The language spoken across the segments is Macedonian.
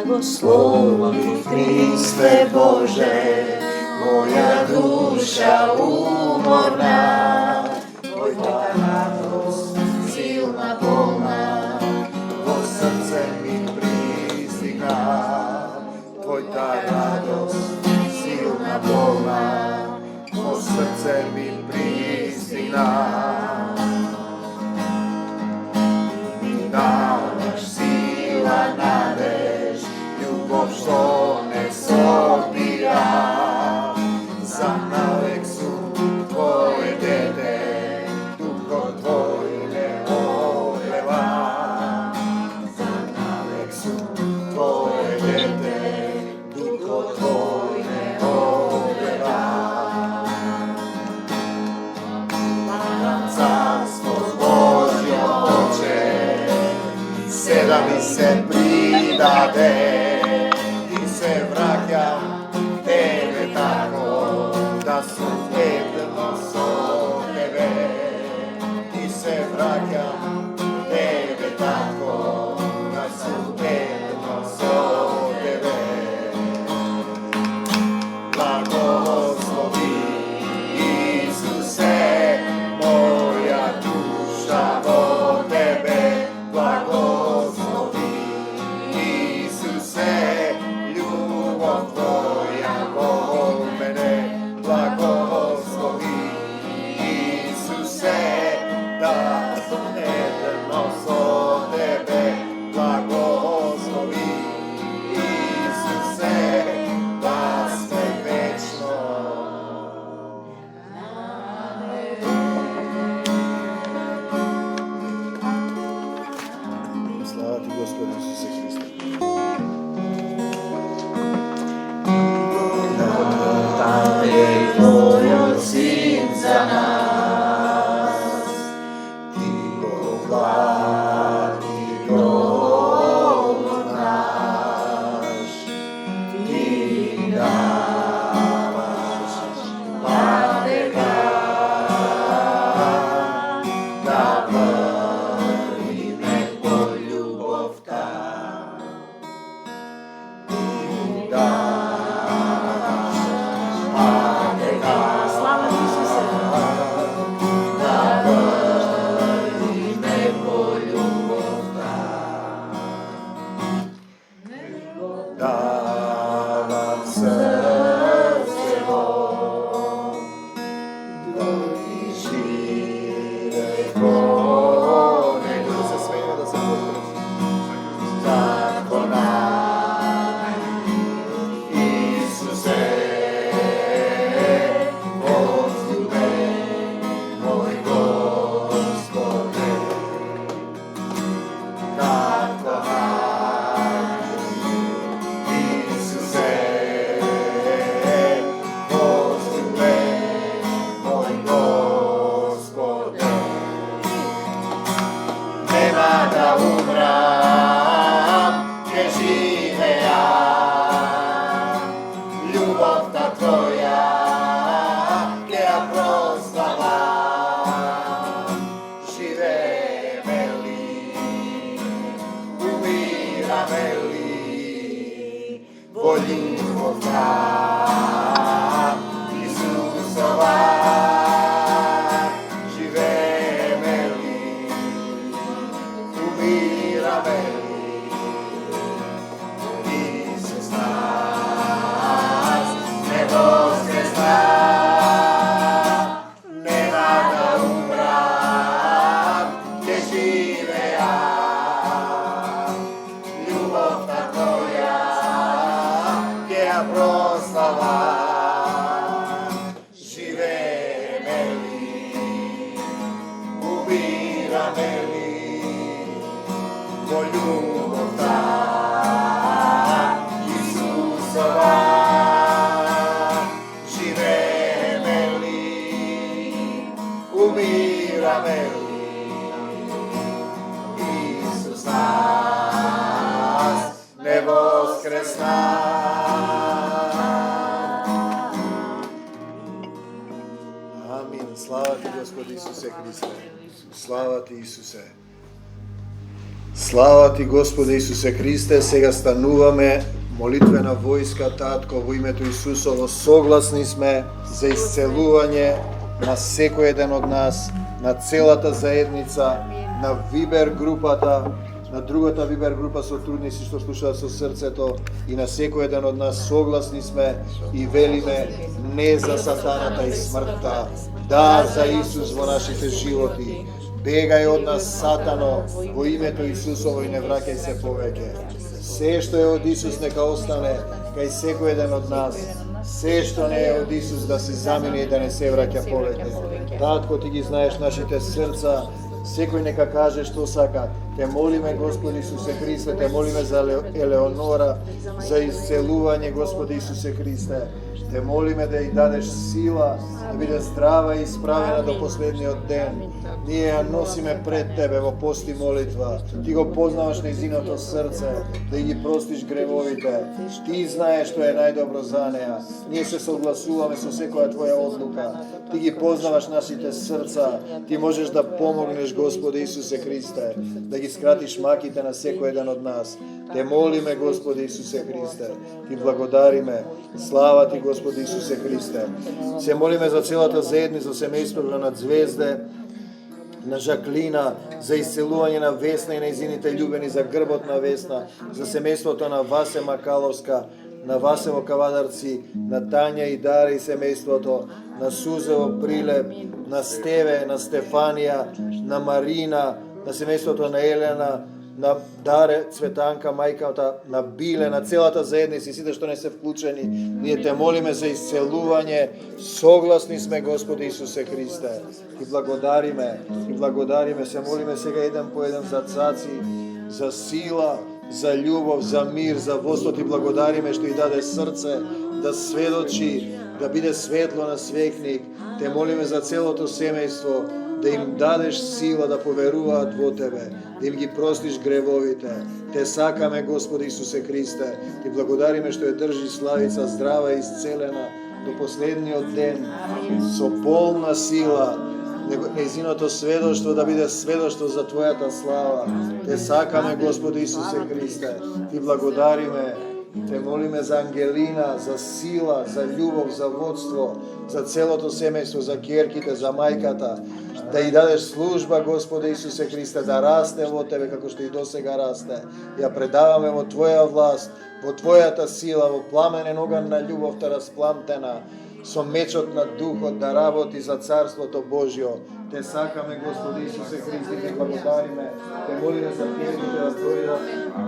Blagoslovi Hriste Bože, moja duša umorna, Tvojta radost silna polna, vo srce mi pristigna. Tvojta radost silna polna, vo srce mi pristigna. Davaš sila, nadež, ljubov što ne sobira. Za navek su tvoje dete, duho tvoj ne ogreva. Za navek su tvoje dete, duho tvoj ne ogreva. Nam carstvo Božje Oče, da mi se pridade, ti se vraćam tebe tako, da su vedno so tebe. Ti se vraćam tebe tako, da su vedno so tebe. Blagoslovi Isuse, moja duša vo tebe, blagoslovi Isuse, ljubav tvoja vo mene, blagoslovi Isuse, da vedno so tebe, blagoslovi Isuse, da sve večno. Slava ti, Gospod Isuse Hriste. Tam je tvoj sin za nas, ti oblati dom naš, ti davaš vladeka, da vrime po ljubov ta. Ti davaš vladeka, Slava ti Isuse. da vrime po ljubov ta. Davam srce moj, i žive kone zakona. Isuse, pozdube, moj Gospode, zakona. Isuse, pozdube, moj Gospode. Nema da umram, gdje žive ja, ljubav ta tvoja, gdje ja proslavam. Žive veli, umira veli, vo ljubav ta, Isusova. Žive veli, umira veli, Isus nas ne voskresna. Nema da umram, gdje žive ja, ljubav ta tvoja, gdje ja proslavam. Žive veli, umira veli, vo ljubav ta, Isusova. Žive veli, umira veli, Isus nas ne voskresna. Amin. Slava ti, Gospod Isuse Hriste. Slava ti, Isuse. Слава Ти, Господи Исусе Христе, сега стануваме молитвена војска, Татко, во името Исусово, согласни сме за исцелување на секој еден од нас, на целата заедница, на Вибер групата, на другата Вибер група со трудници што слушаат со срцето и на секој еден од нас согласни сме и велиме не за сатаната и смртта, да за Исус во нашите животи. Бегај од нас, Сатано, во името Исусово и не враќај се повеќе. Се што е од Исус нека остане кај секој еден од нас. Се што не е од Исус да се замине и да не се враќа повеќе. Татко, Ти ги знаеш нашите срца, секој нека каже што сака. Те молиме, Господи Исусе Христе, Те молиме за Елеонора, за исцелување, Господи Исусе Христе. Те молиме да ја дадеш сила, да биде здрава и исправена до последниот ден. Ние ја носиме пред Тебе во пост и молитва. Ти го познаваш нејзиното срце, да ги простиш гревовите. Ти знаеш што е најдобро за неа. Ние се согласуваме со секоја Твоја одлука. Ти ги познаваш нашите срца. Ти можеш да помогнеш, Господи Исусе Христе, да ги скратиш маките на секој еден од нас. Те молиме, Господи Исусе Христе. Ти благодариме. Слава Ти, Господи Исусе Христе. Се молиме за целата заедница, семејството на Звезде, на Жаклина, за исцелување на Весна и нејзините љубени, за грбот на Весна, за семејството на Васе Макаловска, на Васево Кавадарци, на Тања и Даре и семејството, на Сузево Прилеп, на Стеве, на Стефанија, на Марина, на семејството на Елена, на Даре, Цветанка, мајката, на Биле, на целата заедница и сите што не се вклучени. Ние Те молиме за исцелување. Согласни сме, Господи Исусе Христе. И благодариме, се молиме сега еден по еден за цаци, за сила, за љубов, за мир, за водство. Ти благодариме што и даде срце да сведочи, да биде светло на свекник. Те молиме за целото семејство, да им дадеш сила да поверуваат во Тебе, да им ги простиш гревовите. Те сакаме, Господи Исусе Христе. Ти благодариме што ја држи Славица здрава и исцелена до последниот ден, со полна сила, нејзиното сведоштво да биде сведоштво за Твојата слава. Те сакаме, Господи Исусе Христе. Ти благодариме. Те молиме за Ангелина, за сила, за љубов, за водство, за целото семејство, за ќерките, за мајката. Да и дадеш служба, Господи Исусе Христе, да расте во Тебе како што и досега расте. Ја предаваме во Твоја власт, во Твојата сила, во пламенен оган на љубовта распламтена, со мечот на Духот да работи за Царството Божјо. Те сакаме, Господи Исусе Христе, Те благодариме. Те молиме за ќерките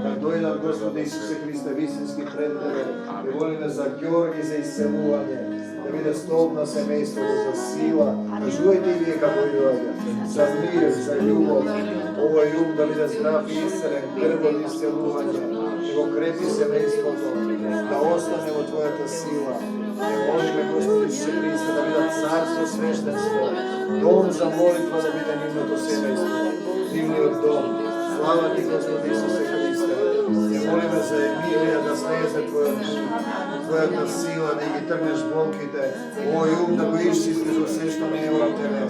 да дојдат, Господи Исусе Христе, вистински пред Тебе. Те молиме за Ѓорги, за исцелување, да биде столб на семејството, за сила. Кажувајте и вие како и доаѓа. За мир, за љубов. Овој ум да биде здрав и исцелен, грбот исцелување. Да го крепи семејството, да остане во Твојата сила. Те молиме, Господи Исусе Христе, да бидат царство, свештенство, дом за молитва да биде нивното семејство, нивниот дом. Слава Ти, Господи Исусе Христе. Те молиме за Емилија да слезе Твојата сила, да ги тргнеш болките, овој ум да го исчистиш од се што не е од Тебе.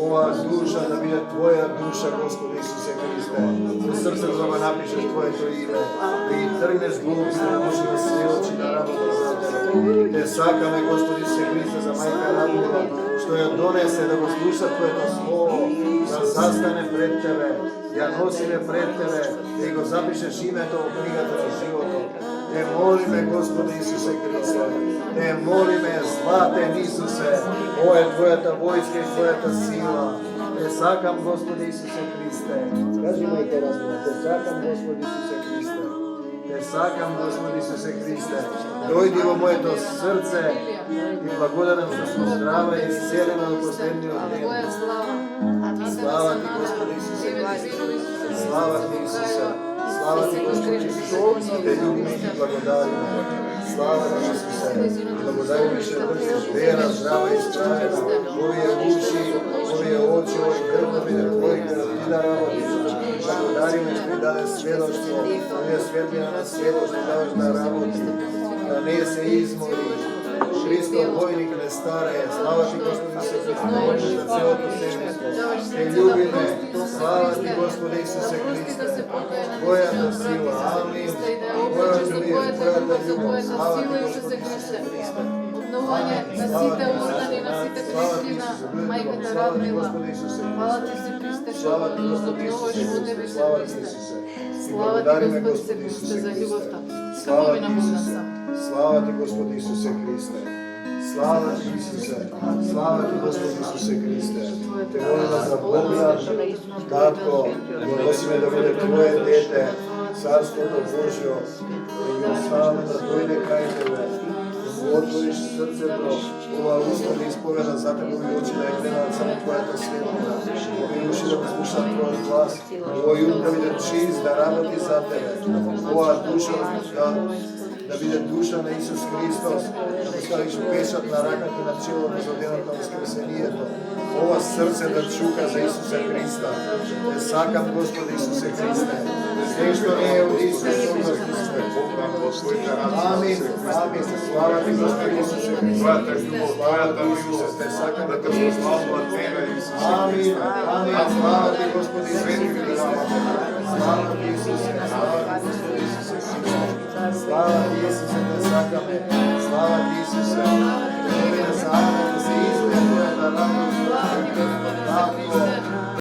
Ова душа да биде Твоја душа, Господи Исусе Христе. Во срцето да го напишеш Твоето име, да ги тргнеш болките, да може да сведочи да работи за Тебе. Те сакаме, Господи Исусе Христе, за мајка Радмила, што ја донесе да го слуша Твоето слово, да застане пред Тебе, ја носиме пред Тебе, да го запишеш името во книгата на животот. Те молиме, Господи Исусе Христе, Те молиме, златен Исусе, ова е Твојата војска и Твојата сила. Те сакам, Господи Исусе Христе. Кажи моите разума, Те сакам, Господи Исусе Христе. Те сакам, Господи Исусе Христе. Дојди во моето срце и благодарам што сум здрава и исцелена до последниот ден. Слава Ти, Господи Исусе Христе. Слава Ти, Исусе. Слава Ти, Господи Исусе. Те љубиме и Ти благодариме. Слава Ти, Исусе. Благодариме што држиш вера, здрава и исправена. Овие уши, овие очи, овој грб да биде Твој грб, Ти да работиш. Благодариме што Ти даде сведоштво, овие светлина на светост, Ти даваш да работи, да не се измори. Христов войник не старее. Слава Ти, Господи Исусе Христе, молим за целото семейство. Те любиме. Слава Ти, Господи Исусе Христе. Твоята сила. Амин. Твоята мир, Твоята љубов. Слава Ти, Господи Исусе Христе. Обновување на сите органи, на сите клетки на мајката Радмила. Хвала Ти се Христе, што обновуваш во Тебе се Христе. Слава Ти, Господи се Христе, за љубовта. Скъпови на Бога сам. Слава Ти, Господи Исусе Христе. Слава Ти, Исусе. Слава Ти, Господи Исусе Христе. Те молим за Бога, Татко, просиме да биде Твое дете, Царството Божјо, и го оставаме да дојде кај Тебе. Отвориш срцето, ова уста да исповеда за Тебе, ови очи да ја гледаат само Твојата светлина, ови уши да послушаат Твојот глас, овој ум да биде чист, да работи за Тебе, оваа душа да биде душа на Исус Христос, да поставиш печат на раката и на челото за денот на воскресението. Ова срце да чука за Исуса Христа. Те сакам, Господи Исусе Христе. Се што не е од Исус, согласни сме. Амин. Амин. Слава Ти, Господи Исусе Христе. Слава Ти, Исусе, те сакам да те прославувам. Амин. Амин. Слава Ти, Господи Исусе Христе. Слава Ти, Исусе. Слава Ти, Господи Исусе Христе. Слава Ти, Исусе, те сакаме. Слава Ти, Исусе.